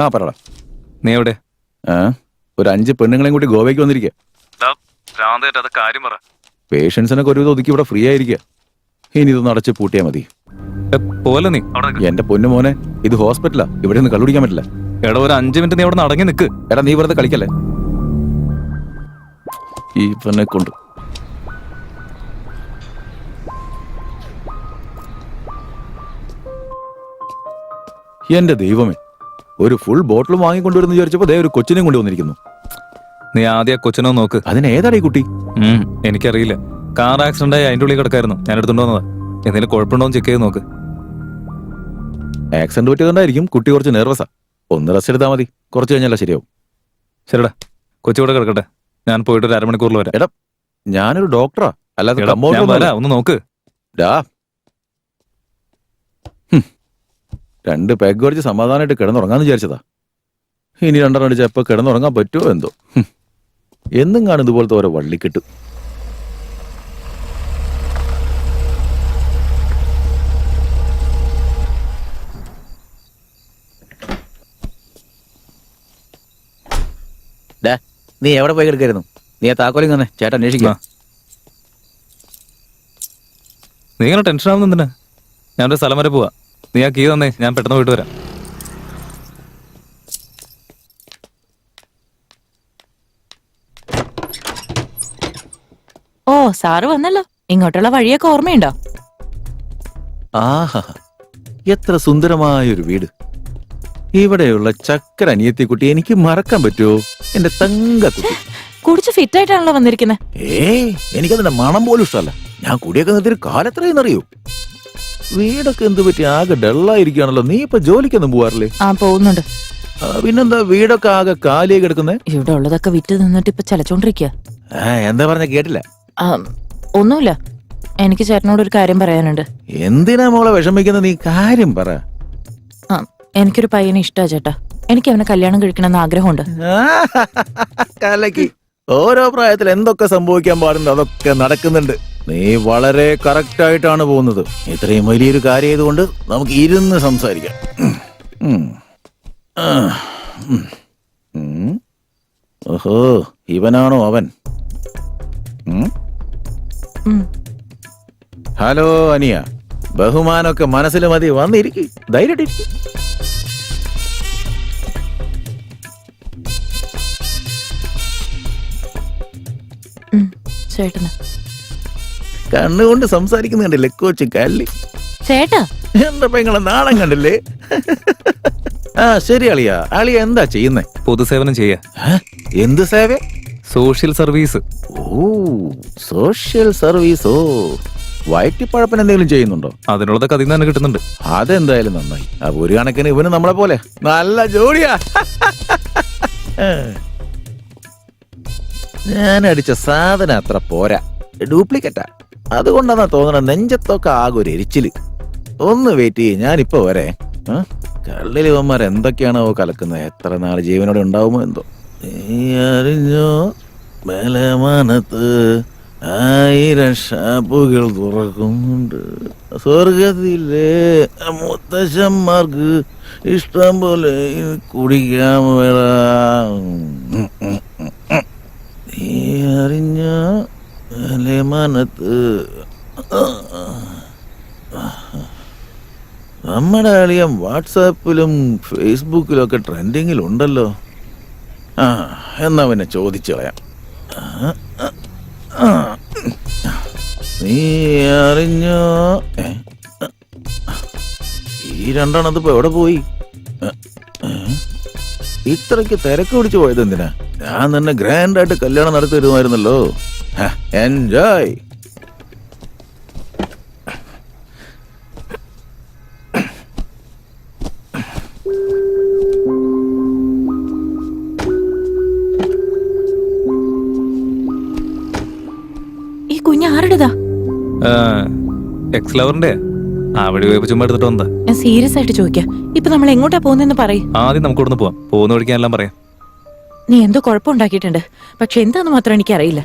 ആ പറടാ. നീ എവിടെ? ഒരു 5 പെണ്ണുങ്ങളെയും കൂടി ഗോവയ്ക്ക് വന്നിരിക്കുക. പേഷ്യൻസിനൊക്കെ ഒരുവിധം ഒതുക്കി ഇവിടെ ഫ്രീ ആയിരിക്കുക. ഇനി ഇതൊന്ന് അടച്ച് പൂട്ടിയാൽ മതി. പോലെ നീ എന്റെ പൊന്നു മോനെ, ഇത് ഹോസ്പിറ്റലാ, ഇവിടെ നിന്ന് കള്ളുടിക്കാൻ പറ്റില്ല. എടാ, ഒരു 5 മിനിറ്റ് നീ അവിടെ അടങ്ങി നിൽക്ക്. എടാ, നീ വെറുതെ കളിക്കല്ലേ ഈ പെണ്ണെ കൊണ്ട്. എന്റെ ദൈവമേ, ഒരു ഫുൾ ബോട്ടിൽ വാങ്ങിക്കൊണ്ടുവരുന്ന വിചാരിച്ചപ്പോ ദേ ഒരു കൊച്ചിനെയും കൊണ്ടുവന്നിരിക്കുന്നു. നീ ആദ്യം കൊച്ചിനോ നോക്ക്. അതിനേതാടാ ഈ കുട്ടി? എനിക്കറിയില്ല. കാർ ആക്സിഡന്റ് ആയി അതിന്റെ ഉള്ളിൽ കിടക്കായിരുന്നു. ഞാൻ എടുത്തോണ്ട് വന്നതാ. എന്തെങ്കിലും കുഴപ്പമുണ്ടോ ചെക്ക് ചെയ്ത് നോക്ക്. ആക്സിഡന്റ് പറ്റിയതുകൊണ്ടായിരിക്കും കുട്ടി കുറച്ച് നെർവസാ. ഒന്ന് റെസ്റ്റ് എടുത്താൽ മതി, കുറച്ച് കഴിഞ്ഞാൽ ശരിയാവും. ശരിടാ, കൊച്ചു കൂടെ കിടക്കട്ടെ. ഞാൻ പോയിട്ട് ഒരു 1/2 മണിക്കൂറിൽ വരാം. എടാ, ഞാനൊരു ഡോക്ടറാ, അല്ലാതെ ഒന്ന് നോക്ക്. 2 പെഗ് അടിച്ച് സമാധാനമായിട്ട് കിടന്നുറങ്ങാന്ന് വിചാരിച്ചതാ. ഇനി 2 അടിച്ച് എപ്പോ കിടന്നുറങ്ങാൻ പറ്റുമോ എന്തോ. എന്നും കാണും ഇതുപോലത്തെ ഓരോ വള്ളിക്കെട്ട്. നീ എവിടെ പോയി കിടക്കായിരുന്നു? നീ ആ താക്കോലും തന്നെ ചേട്ടൻ അന്വേഷിക്കുക. നീ ഇങ്ങനെ ടെൻഷൻ ആവുന്ന എന്തിനാ? ഞാനൊരു സ്ഥലം വരെ പോവാ. നീ ആ കീ തന്നേ, ഞാൻ പെട്ടെന്ന് പോയിട്ട് വരാം. ഓ, സാറ് വന്നല്ലോ. ഇങ്ങോട്ടുള്ള വഴിയൊക്കെ ഓർമ്മയുണ്ടോ? ആഹാ, എത്ര സുന്ദരമായൊരു വീട്. ഇവിടെയുള്ള ചക്കര അനിയത്തിക്കുട്ടി എനിക്ക് മറക്കാൻ പറ്റുമോ? എന്റെ തങ്കക്കുട്ടി. കുടിച്ച് ഫിറ്റ് ആയിട്ടാണല്ലോ വന്നിരിക്കുന്നത്. എനിക്കതിന്റെ മണം പോലും ഇഷ്ടമല്ല. ഞാൻ കുടിയൊക്കെ നിർത്തിയൊരു കാലത്രയെന്നറിയോ? വീടൊക്കെ എന്ത് പറ്റി ആകെ ഡള്ളായിരിക്കുകയാണല്ലോ. നീ ഇപ്പൊ ജോലിക്കൊന്നും പോവാറില്ലേ? ആ, പോകുന്നുണ്ട്. പിന്നെന്താ വീടൊക്കെ ആകെ കാലിയായി കിടക്കുന്നേ? ഇവിടെ ഉള്ളതൊക്കെ വിറ്റ് നിന്നിട്ട് ഇപ്പൊ ചലച്ചോണ്ടിരിക്കുക. എന്താ പറഞ്ഞ കേട്ടില്ല? ഒന്നുമില്ല. എനിക്ക് ചേട്ടനോട് ഒരു കാര്യം പറയാനുണ്ട്. എന്തിനാ മോളെ വിഷമിക്കുന്നത്? നീ കാര്യം പറ. എനിക്കൊരു പയ്യനെ ഇഷ്ടാ ചേട്ടാ. എനിക്ക് അവനെ കല്യാണം കഴിക്കണമെന്ന് ആഗ്രഹമുണ്ട്. കലക്കി. ഓരോ പ്രായത്തിൽ എന്തൊക്കെ സംഭവിക്കാൻ പാടുണ്ടോ അതൊക്കെ നടക്കുന്നുണ്ട്. നീ വളരെ കറക്റ്റ് ആയിട്ടാണ് പോകുന്നത്. ഇത്രയും വലിയൊരു കാര്യം ആയതുകൊണ്ട് നമുക്ക് ഇരുന്ന് സംസാരിക്കാം. ഓഹോ, ഇവനാണോ അവൻ? ഹലോ അനിയ, ബഹുമാനമൊക്കെ മനസ്സിൽ മതി, വന്നിരിക്കും, ധൈര്യമായിട്ടിരിക്കും. ചേട്ടന് കണ്ണുകൊണ്ട് സംസാരിക്കുന്ന കണ്ടില്ലേ കൊച്ചു കല്ലി? ചേട്ടാ, എന്റെ പെങ്ങളെ നാണം കണ്ടില്ലേ? ശരി അളിയ, അളിയ എന്താ ചെയ്യുന്നേ? പൊതുസേവനം ചെയ്യാ. എന്ത് സേവ? Social service. ഓ, സോഷ്യൽ സർവീസോ. വയറ്റിപ്പഴപ്പൻ എന്തെങ്കിലും ചെയ്യുന്നുണ്ടോ? അതിനുള്ളതൊക്കെ അതിൽ നിന്ന് തന്നെ കിട്ടുന്നുണ്ട്. അതെന്തായാലും നന്നായി. അപ്പൊ ഒരു കണക്കിന് ഇവന് നമ്മളെ പോലെ നല്ല ജോലിയാ. ഞാൻ അടിച്ച സാധനം അത്ര പോരാ, ഡ്യൂപ്ലിക്കേറ്റാ. അതുകൊണ്ടാന്നാ തോന്നണ നെഞ്ചത്തൊക്കെ ആകെ ഒരു എരിച്ചില്. ഒന്ന് വെയിറ്റ് ചെയ്യ്, ഞാനിപ്പോ വരെ. കള്ളില് ഇവന്മാർ എന്തൊക്കെയാണോ കലക്കുന്നത്. എത്ര നാള് ജീവനോടെ ഉണ്ടാവുമോ എന്തോ. നീ അറിഞ്ഞോ ബലമാനത്ത് 1000 ഷാപ്പുകൾ തുറക്കുന്നുണ്ട്. സ്വർഗത്തിലെ മുത്തശ്ശന്മാർക്ക് ഇഷ്ടം പോലെ കുടിക്കാൻ വരാം. നീ അറിഞ്ഞ ബലമാനത്ത് നമ്മുടെ അളിയം വാട്സാപ്പിലും ഫേസ്ബുക്കിലും ഒക്കെ ട്രെൻഡിങ്ങിലുണ്ടല്ലോ. എന്നാ പിന്നെ ചോദിച്ചു കളയാം. നീ അറിഞ്ഞോ? ഈ 2 ഇപ്പൊ എവിടെ പോയി? ഇത്രയ്ക്ക് തിരക്ക് പിടിച്ചു പോയത് എന്തിനാ? ഞാൻ തന്നെ ഗ്രാൻഡായിട്ട് കല്യാണം നടത്തി വരുമായിരുന്നല്ലോ. എൻജോയ്. ഈ കുഞ്ഞ് ആരുടേതാ? എക്സ് ലവറിന്റെ. അവിടെ പോയപ്പോ ചുമ്മാ എടുത്തിട്ട് വന്നതാ. ഞാൻ സീരിയസ് ആയിട്ട് ചോദിക്കാം. ഇപ്പൊ നമ്മൾ എങ്ങോട്ടാ പോകുന്നെന്ന് പറയും. ആദ്യം നമുക്ക് ഇവിടുന്ന് പോവാം. പോകുന്ന വഴിക്കാൻ എല്ലാം പറയാം. നീ എന്തോ കുഴപ്പമുണ്ടാക്കിയിട്ടുണ്ട്, പക്ഷെ എന്താന്ന് മാത്രം എനിക്കറിയില്ല.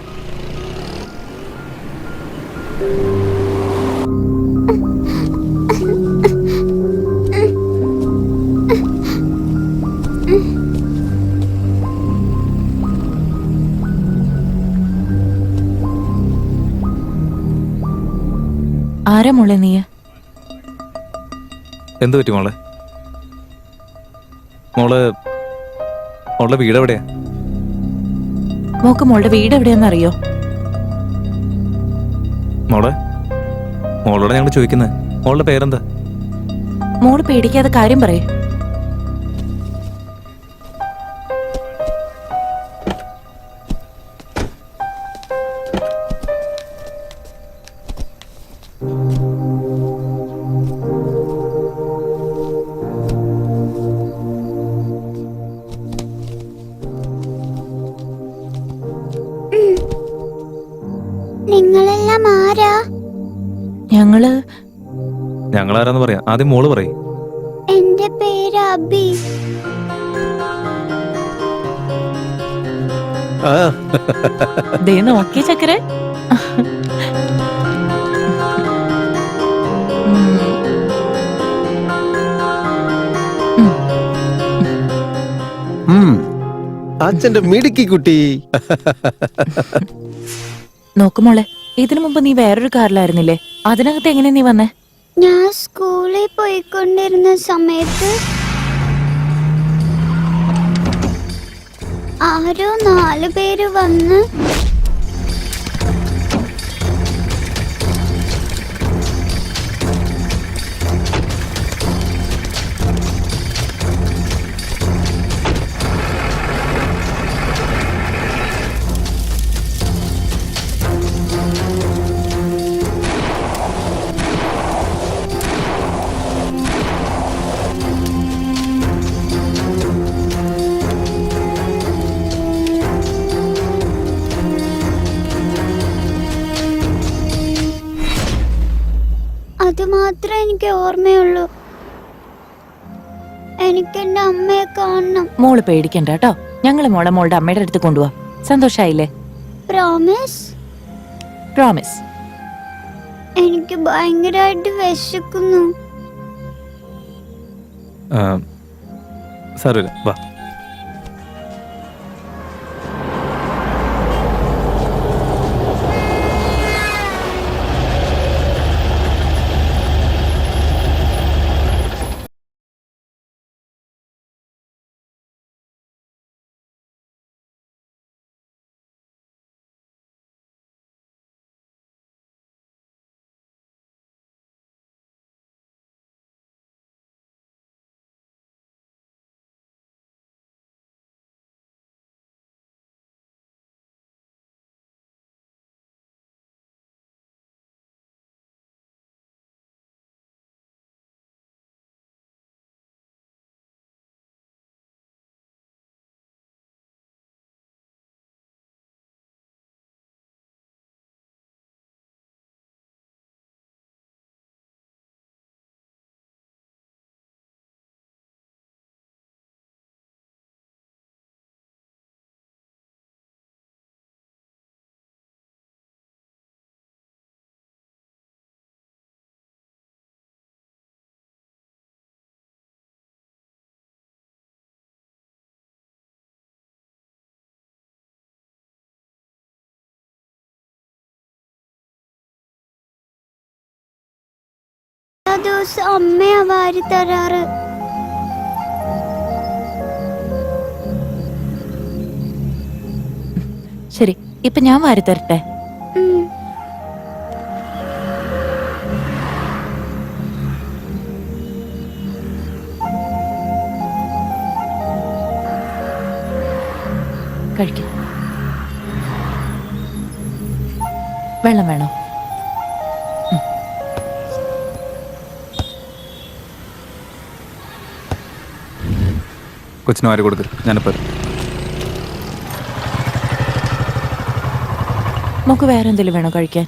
ആരാ മോളെ നീ? എന്തു പറ്റി മോളെ? മോളുടെ വീട് എവിടെയാ? മോക്ക് മോളുടെ വീട് എവിടെയാന്ന് അറിയോ? മോളോട് ഞങ്ങൾ ചോദിക്കുന്നത്. മോളുടെ പേരെന്താ? മോള് പേടിക്കാതെ കാര്യം പറയേ. നിങ്ങളെല്ലാം ആരാ? ഞങ്ങളാരാന്ന് പറയാം. ആദ്യം മോള് പറയും. എന്റെ പേര് അബി. ദേ നോക്കി ചക്കരെ. അച്ഛന്റെ മിടുക്കി കുട്ടി. നോക്കുമോളെ, ഇതിനു മുമ്പ് നീ വേറൊരു കാറിലായിരുന്നില്ലേ? അതിനകത്ത് എങ്ങനെ നീ വന്നേ? ഞാൻ സ്കൂളിൽ പോയിക്കൊണ്ടിരുന്ന സമയത്ത് ആരോ 4 പേര് വന്ന് അത് മാത്രമേ എനിക്ക് ഓർമ്മയുള്ളൂ. എനിക്ക് എന്റെ അമ്മയെ കാണണം. മോള് പേടിക്കണ്ട കേട്ടോ. ഞങ്ങള് മോളുടെ അമ്മയുടെ അടുത്ത് കൊണ്ടുപോവാ. സന്തോഷായില്ലേ? പ്രോമിസ്? പ്രോമിസ്. എനിക്ക് ഭയങ്കരമായിട്ട് വിശക്കുന്നു. സാരമില്ല, വാ. ആ ദിവസം അമ്മയാ വാരി തരാറ്. ശരി, ഇപ്പൊ ഞാൻ വാരി തരട്ടെ? കഴിക്കും. വെള്ളം വേണോ? കൊച്ചിന് വാരി കൊടുക്ക്. ഞാനിപ്പോ നമുക്ക് വേറെ എന്തെങ്കിലും വേണോ കഴിക്കാൻ?